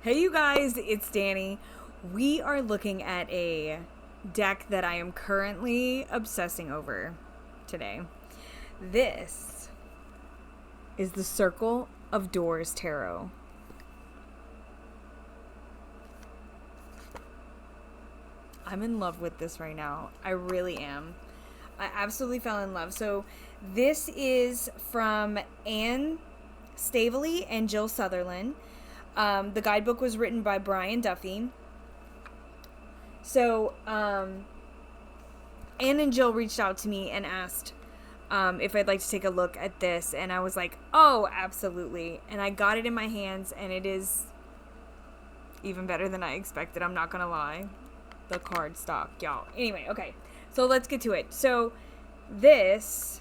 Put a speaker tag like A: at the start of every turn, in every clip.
A: Hey you guys, it's Dani. We are looking at a deck that I am currently obsessing over today. This is the Circle of Doors Tarot. I'm in love with this right now. I really am. I absolutely fell in love. So this is from Anne Stavely and Jill Sutherland. The guidebook was written by Brian Duffy. So Anne and Jill reached out to me and asked if I'd like to take a look at this. And I was like, oh, absolutely. And I got it in my hands, and it is even better than I expected. I'm not going to lie. The card stock, y'all. Anyway, okay. So let's get to it. So this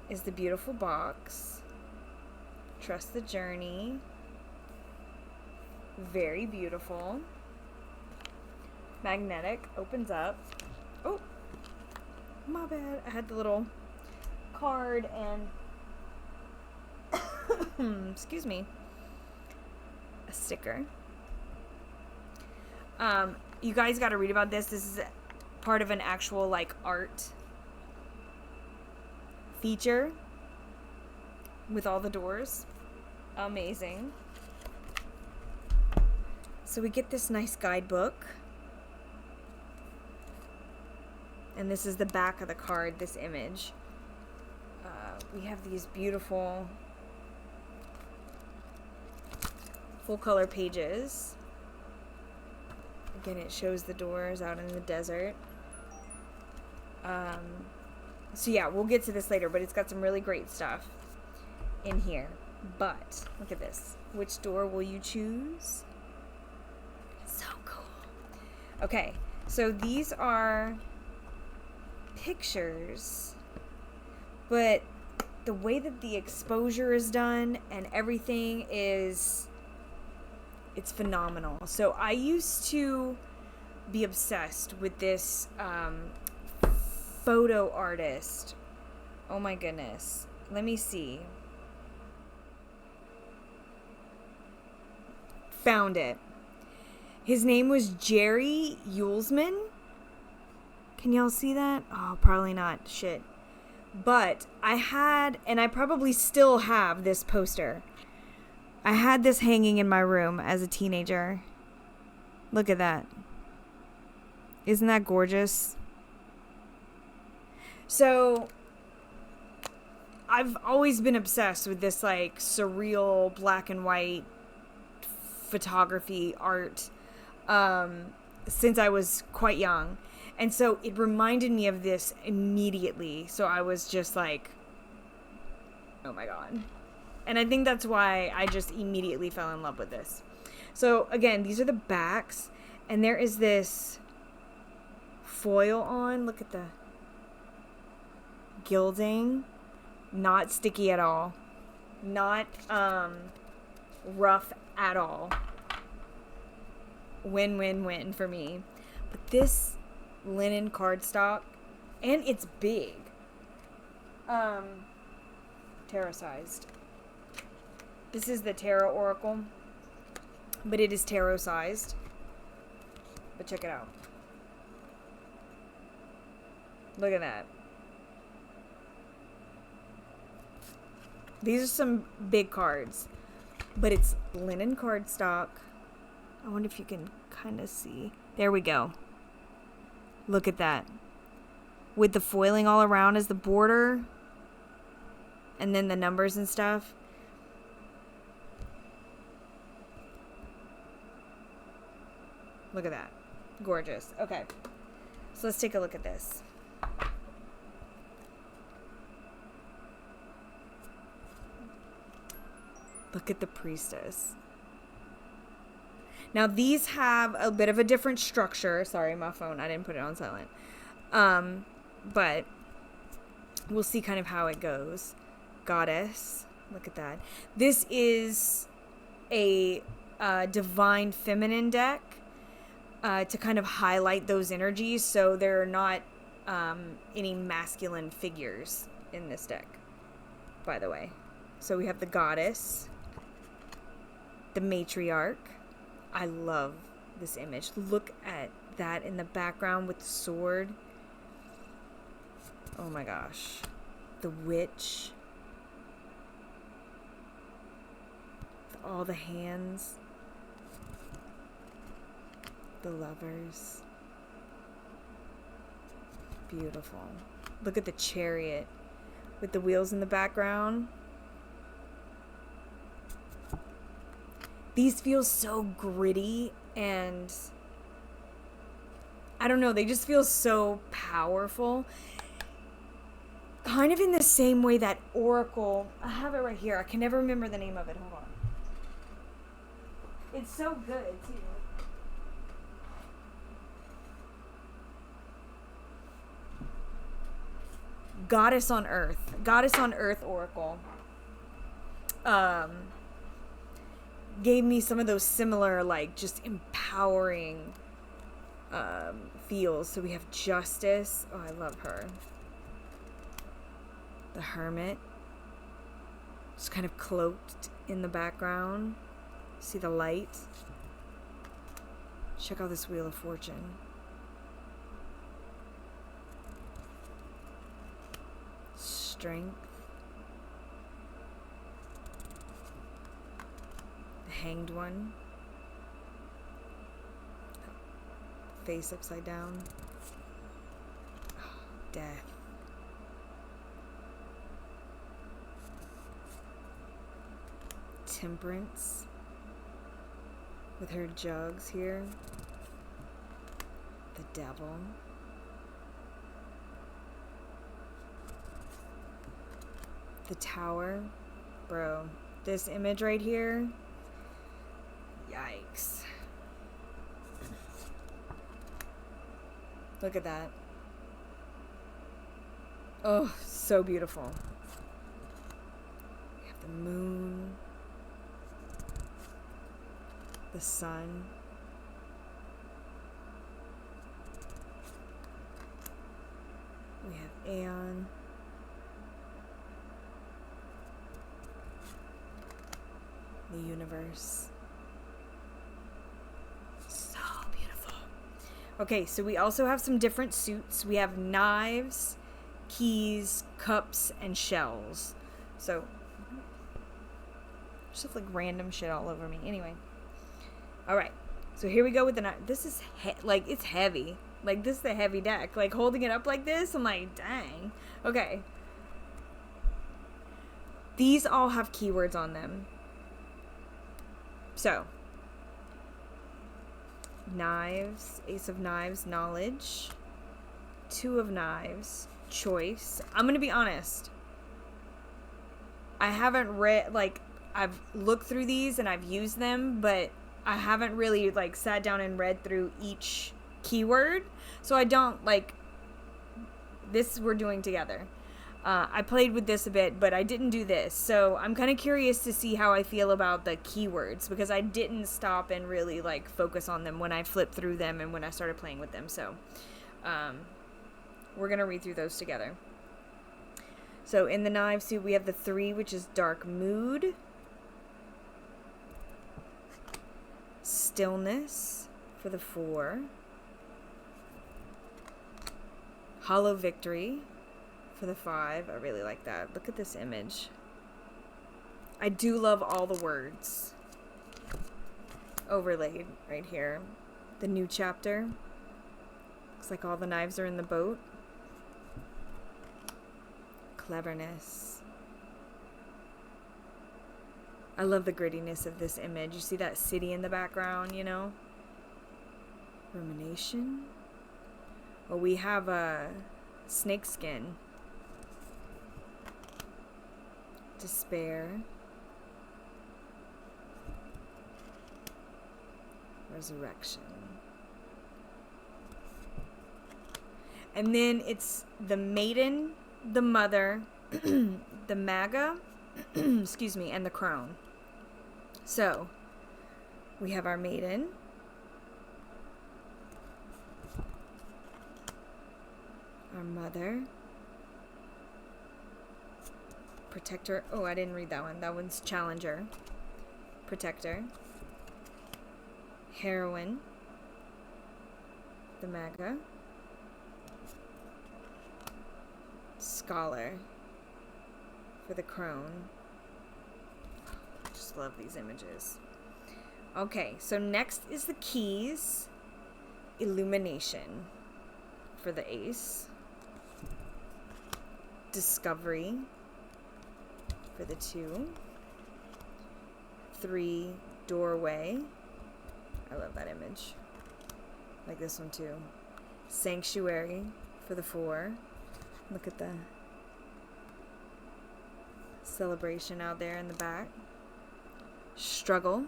A: is the beautiful box. Trust the journey. Very beautiful. Magnetic. Opens up. Oh, my bad. I had the little card and excuse me, a sticker. You guys got to read about this. This is part of an actual art feature with all the doors. Amazing. So we get this nice guidebook. And this is the back of the card, this image. We have these beautiful full color pages. Again, it shows the doors out in the desert. So yeah, we'll get to this later, but it's got some really great stuff in here. But look at this. Which door will you choose? So cool. Okay, so these are pictures, but the way that the exposure is done and everything is, it's phenomenal. So I used to be obsessed with this photo artist. Oh my goodness. Let me see. Found it. His name was Jerry Yulesman. Can y'all see that? Oh, probably not. Shit. But I had, and I probably still have this poster. I had this hanging in my room as a teenager. Look at that. Isn't that gorgeous? So, I've always been obsessed with this surreal black and white photography art since I was quite young. And so it reminded me of this immediately. So I was just like, oh my God. And I think that's why I just immediately fell in love with this. So again, these are the backs, and there is this foil on. Look at the gilding. Not sticky at all. Not rough at all. Win for me. But this linen cardstock, and it's big. Tarot sized. This is the Tarot Oracle, but it is tarot sized. But check it out. Look at that. These are some big cards, but it's linen cardstock. I wonder if you can kind of see. There we go. Look at that. With the foiling all around as the border, and then the numbers and stuff. Look at that. Gorgeous. Okay. So let's take a look at this. Look at the Priestess. Now these have a bit of a different structure. Sorry, my phone. I didn't put it on silent. But we'll see kind of how it goes. Goddess. Look at that. This is a divine feminine deck. To kind of highlight those energies, so there are not any masculine figures in this deck, by the way. So we have the Goddess, the matriarch. I love this image. Look at that in the background with the sword. Oh my gosh. The witch. All the hands. The lovers. Beautiful. Look at the chariot with the wheels in the background. These feel so gritty and I don't know, they just feel so powerful. Kind of in the same way that Oracle, I have it right here. I can never remember the name of it. Hold on. It's so good too. Goddess on Earth Oracle. Gave me some of those similar, like, just empowering feels. So we have Justice. Oh, I love her. The Hermit. Just kind of cloaked in the background. See the light? Check out this Wheel of Fortune. Strength. The Hanged One. Face upside down. Oh, Death. Temperance. With her jugs here. The Devil. The Tower. Bro, this image right here. Yikes. Look at that. Oh, so beautiful. We have the moon. The sun. We have Aeon. The universe. So beautiful. Okay, so we also have some different suits. We have knives, keys, cups, and shells. So, just like random shit all over me. Anyway. Alright, so here we go with the knife. This is, like, it's heavy. Like, this is a heavy deck. Like, holding it up like this, I'm like, dang. Okay. These all have keywords on them. So, knives, Ace of Knives, knowledge, Two of Knives, choice. I'm going to be honest. I haven't read, like, I've looked through these and I've used them, but I haven't really, like, sat down and read through each keyword. So I don't, like, this we're doing together. I played with this a bit, but I didn't do this. So I'm kind of curious to see how I feel about the keywords because I didn't stop and really, like, focus on them when I flipped through them and when I started playing with them. So we're going to read through those together. So in the knife suit, we have the 3, which is dark mood. Stillness for the 4. Hollow victory for the 5. I really like that. Look at this image. I do love all the words overlaid right here. The new chapter. Looks like all the knives are in the boat. Cleverness. I love the grittiness of this image. You see that city in the background, you know? Rumination. Well, we have a snakeskin. Despair. Resurrection. And then it's the maiden, the mother, the maga, excuse me, and the crone. So, we have our maiden. Our mother. Protector. Oh, I didn't read that one. That one's challenger. protector. Heroine, the Maga. Scholar for the crone. I just love these images. Okay, so next is the keys. Illumination for the ace. Discovery for the 2. 3, doorway. I love that image. Like this one too. Sanctuary for the 4. Look at the celebration out there in the back. Struggle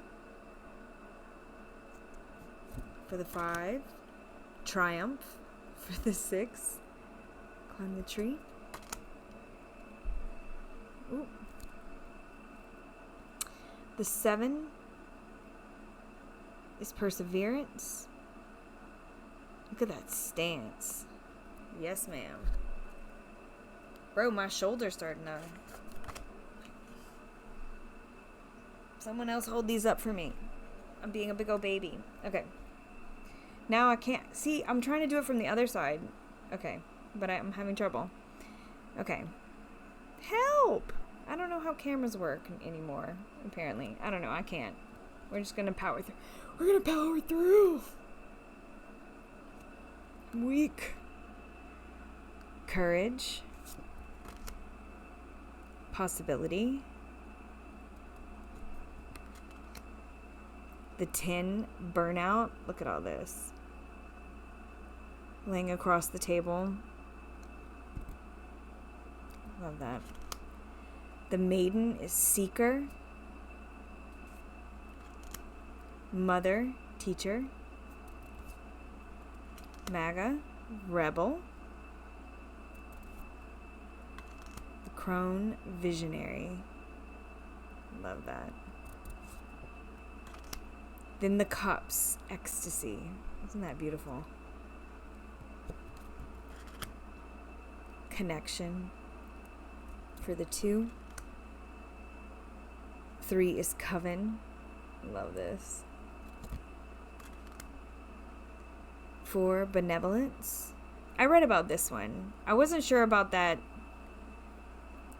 A: for the 5. Triumph for the 6. Climb the tree. Ooh. The 7 is perseverance. Look at that stance. Yes, ma'am. Bro, my shoulder's starting to... Someone else hold these up for me. I'm being a big old baby. Okay. Now I can't... See, I'm trying to do it from the other side. Okay. But I'm having trouble. Okay. Help! I don't know how cameras work anymore, apparently. I don't know. I can't. We're just gonna power through. We're gonna power through! I'm weak. Courage. Possibility. The 10, burnout. Look at all this. Laying across the table. Love that. The maiden is seeker. Mother, teacher. Maga, rebel. The crone, visionary. Love that. Then the cups, ecstasy. Isn't that beautiful? Connection for the 2. 3 is coven. Love this. 4, benevolence. I read about this one. I wasn't sure about that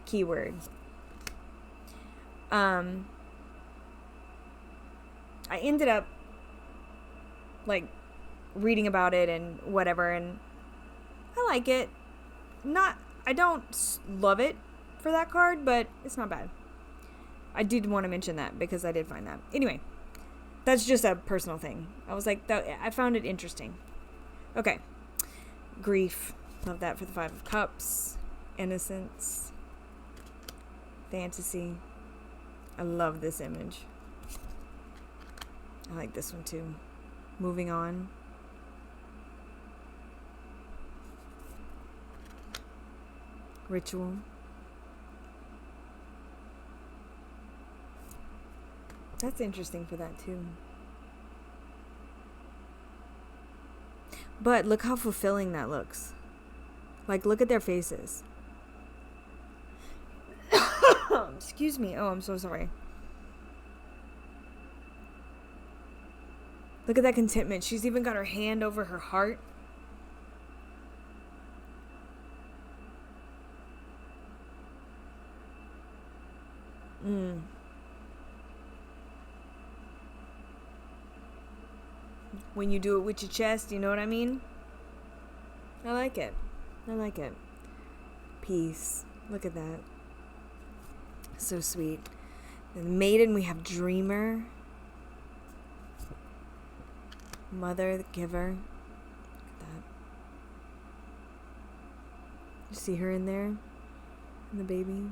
A: keyword. I ended up like reading about it and whatever, and I like it. I don't love it for that card, but it's not bad. I did want to mention that because I did find that. Anyway, that's just a personal thing. I was like, I found it interesting. Okay. Grief. Love that for the 5 of Cups. Innocence. Fantasy. I love this image. I like this one too. Moving on. Ritual. That's interesting for that too. But look how fulfilling that looks. Like, look at their faces. Excuse me. Oh, I'm so sorry. Look at that contentment. She's even got her hand over her heart. When you do it with your chest, you know what I mean? I like it. I like it. Peace. Look at that. So sweet. The maiden, we have dreamer. Mother, the giver. Look at that. You see her in there? And the baby?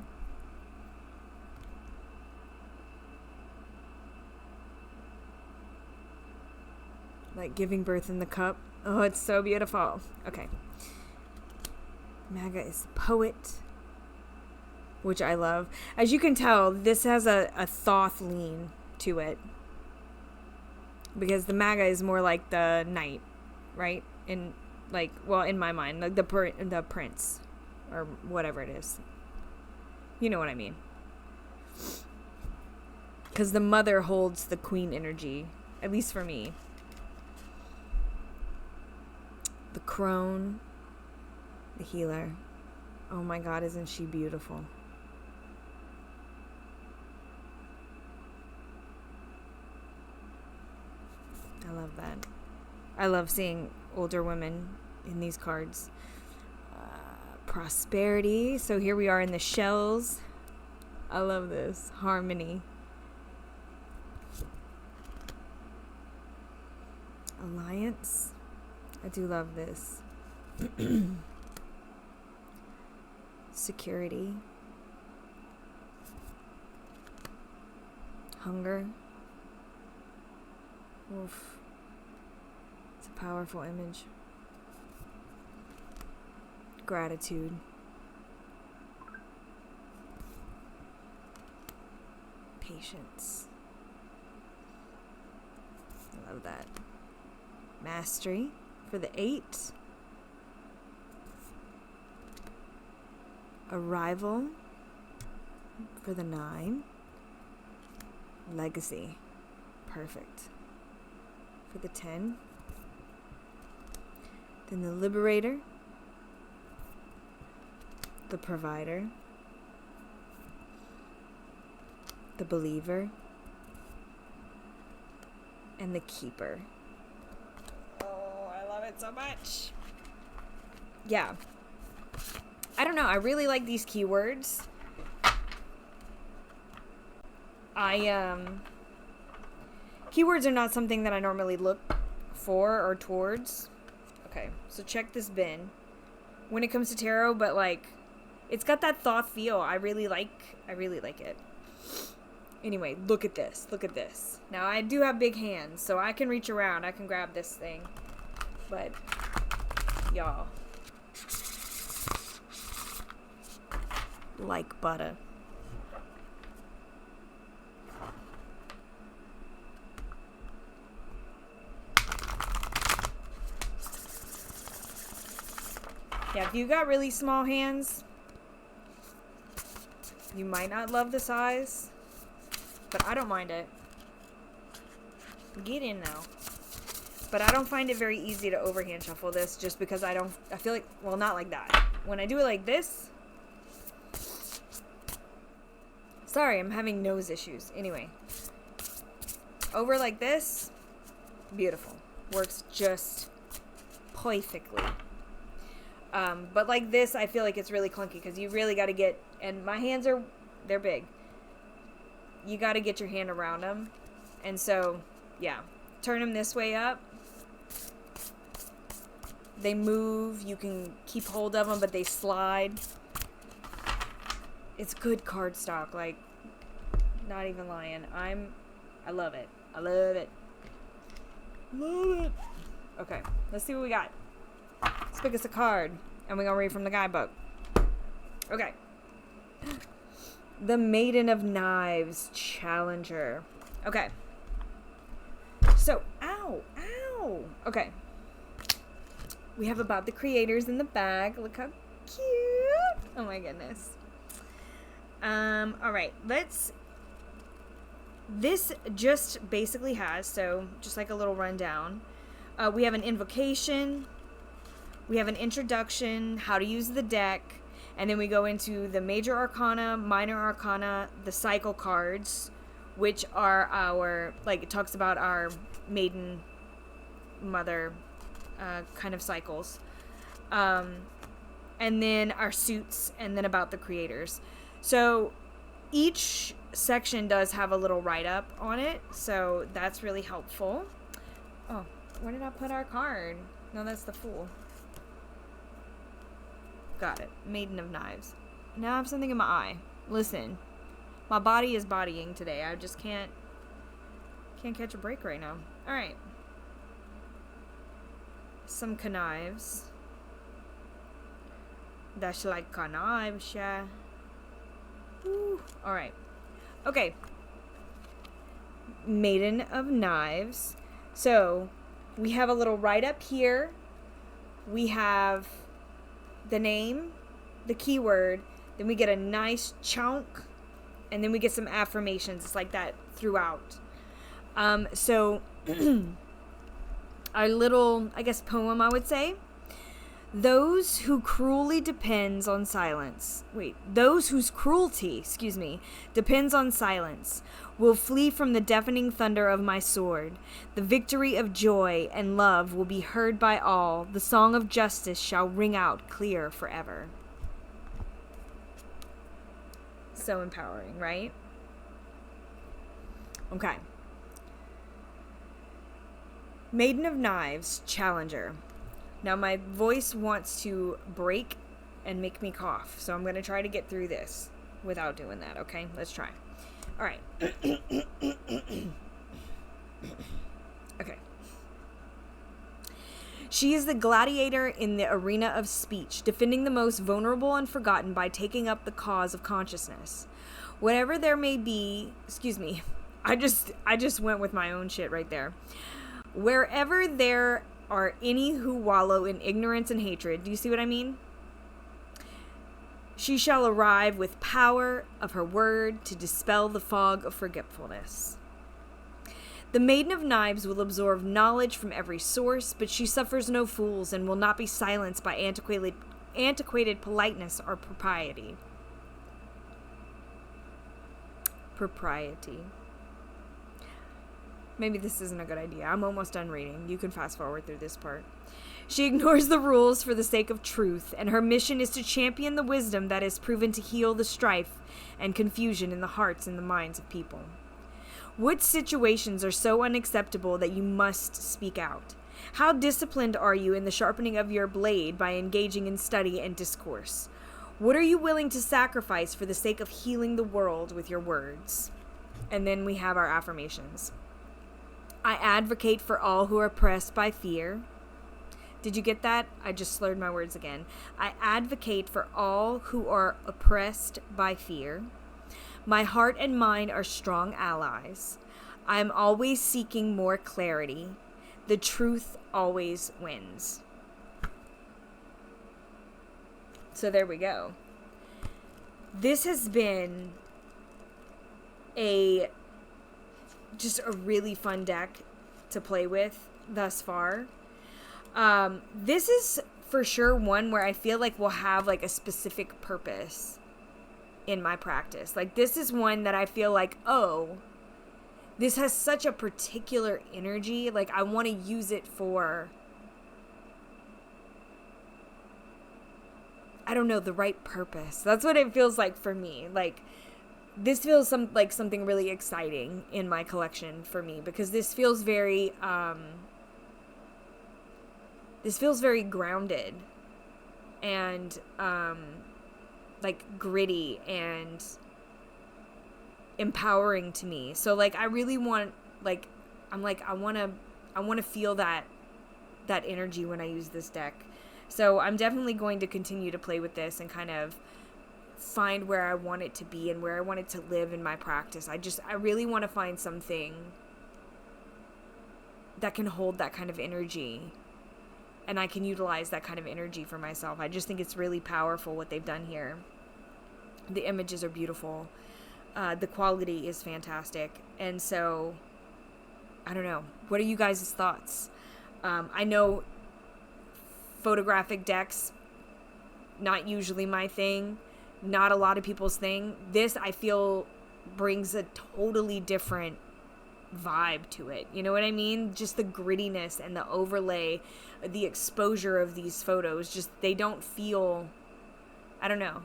A: Like giving birth in the cup. Oh, it's so beautiful. Okay. Maga is poet, which I love. As you can tell, this has a Thoth lean to it. Because the Maga is more like the knight, right? In like, well, in my mind, like the prince, or whatever it is. You know what I mean. Because the mother holds the queen energy, at least for me. The crone, the healer. Oh my God, isn't she beautiful? I love that. I love seeing older women in these cards. Prosperity. So here we are in the shells. I love this. Harmony. Alliance. I do love this. Security. Hunger. Oof. It's a powerful image. Gratitude. Patience. I love that. Mastery for the 8. Arrival for the 9. Legacy. Perfect. For the 10. Then the Liberator. The Provider. The Believer. And the Keeper. Oh, I love it so much. Yeah. I don't know. I really like these keywords. Keywords are not something that I normally look for or towards. Okay, so check this bin. When it comes to tarot, but like, it's got that thought feel. I really like it. Anyway, look at this. Look at this. Now, I do have big hands, so I can reach around. I can grab this thing. But, y'all. Like butter. Yeah, if you got really small hands, you might not love the size, but I don't mind it. Get in now. But I don't find it very easy to overhand shuffle this just because I feel like, well, not like that. When I do it like this, sorry, I'm having nose issues. Anyway, over like this, beautiful. Works just perfectly. But like this, I feel like it's really clunky because you really got to get, and my hands they're big. You got to get your hand around them. And so, yeah, turn them this way up. They move. You can keep hold of them, but they slide. It's good cardstock. Like, not even lying. I love it. I love it. Love it. Okay, let's see what we got. Let's pick us a card, and we're going to read from the guidebook. Okay. The Maiden of Knives, Challenger. Okay. So, ow. Okay. We have about the creators in the bag. Look how cute. Oh my goodness. All right. This just basically has, so just like a little rundown. We have an invocation. We have an introduction, how to use the deck, and then we go into the major arcana, minor arcana, the cycle cards, which are our, like, it talks about our maiden, mother kind of cycles. And then our suits, and then about the creators. So each section does have a little write-up on it, so that's really helpful. Oh, where did I put our card? No, that's the Fool. Got it. Maiden of Knives. Now I have something in my eye. Listen, my body is bodying today. I just can't catch a break right now. All right. Some knives. That's like knives, yeah. Ooh. All right. Okay. Maiden of Knives. So we have a little write-up here. We have the name, the keyword, then we get a nice chunk And then we get some affirmations. It's like that throughout. So our little, I guess, poem, I would say. Those whose cruelty, depends on silence, will flee from the deafening thunder of my sword. The victory of joy and love will be heard by all. The song of justice shall ring out clear forever. So empowering, right? Okay. Maiden of Knives, Challenger. Now my voice wants to break and make me cough, so I'm going to try to get through this without doing that, okay? Let's try. All right. Okay. She is the gladiator in the arena of speech, defending the most vulnerable and forgotten by taking up the cause of consciousness. Whatever there may be, I just went with my own shit right there. Wherever there are any who wallow in ignorance and hatred, do you see what I mean? She shall arrive with power of her word to dispel the fog of forgetfulness. The Maiden of Knives will absorb knowledge from every source, but she suffers no fools and will not be silenced by antiquated politeness or propriety. Maybe this isn't a good idea. I'm almost done reading. You can fast forward through this part. She ignores the rules for the sake of truth, and her mission is to champion the wisdom that has proven to heal the strife and confusion in the hearts and the minds of people. What situations are so unacceptable that you must speak out? How disciplined are you in the sharpening of your blade by engaging in study and discourse? What are you willing to sacrifice for the sake of healing the world with your words? And then we have our affirmations. I advocate for all who are oppressed by fear. Did you get that? I just slurred my words again. I advocate for all who are oppressed by fear. My heart and mind are strong allies. I am always seeking more clarity. The truth always wins. So there we go. This has been just a really fun deck to play with thus far. This is for sure one where I feel like we'll have like a specific purpose in my practice. Like this is one that I feel like, oh, this has such a particular energy. Like I want to use it for, I don't know, the right purpose. That's what it feels like for me. Like this feels like something really exciting in my collection for me, because this feels very grounded and like gritty and empowering to me. So like I really want, like I'm like I want to feel that energy when I use this deck. So I'm definitely going to continue to play with this and kind of find where I want it to be and where I want it to live in my practice. I really want to find something that can hold that kind of energy, and I can utilize that kind of energy for myself. I just think it's really powerful what they've done here. The images are beautiful. The quality is fantastic. And so, I don't know. What are you guys' thoughts? I know photographic decks, not usually my thing. Not a lot of people's thing. This, I feel, brings a totally different vibe to it. You know what I mean? Just the grittiness and the overlay, the exposure of these photos, just they don't feel, I don't know.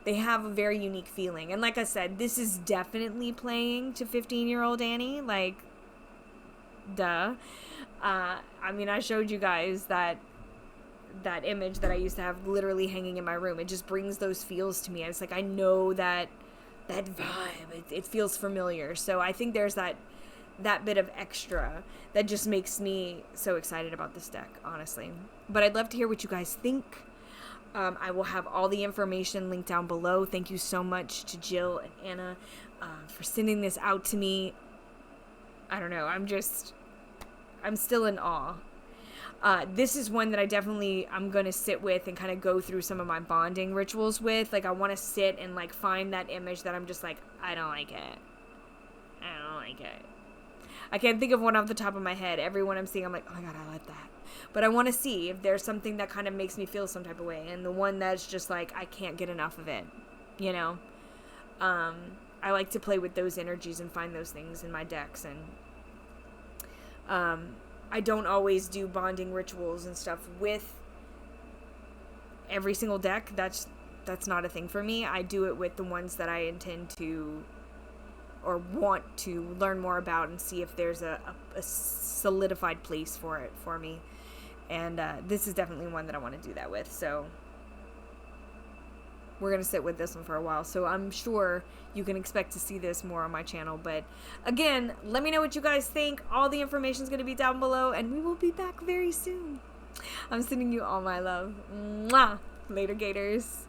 A: They have a very unique feeling. And like I said, this is definitely playing to 15-year-old Dani. Like, duh. I mean, I showed you guys that image that I used to have literally hanging in my room. It just brings those feels to me. It's like I know that vibe. It feels familiar. So I think there's that bit of extra that just makes me so excited about this deck, honestly. But I'd love to hear what you guys think. I will have all the information linked down below. Thank you so much to Jill and Anna for sending this out to me. I don't know. I'm still in awe. This is one that I'm going to sit with and kind of go through some of my bonding rituals with. Like, I want to sit and, like, find that image that I'm just like, I don't like it. I don't like it. I can't think of one off the top of my head. Every one I'm seeing, I'm like, oh my God, I like that. But I want to see if there's something that kind of makes me feel some type of way. And the one that's just like, I can't get enough of it, you know? I like to play with those energies and find those things in my decks. And I don't always do bonding rituals and stuff with every single deck. That's not a thing for me. I do it with the ones that I intend to or want to learn more about and see if there's a solidified place for it for me. And this is definitely one that I want to do that with. So we're going to sit with this one for a while. So I'm sure you can expect to see this more on my channel. But again, let me know what you guys think. All the information is going to be down below. And we will be back very soon. I'm sending you all my love. Mwah! Later, Gators.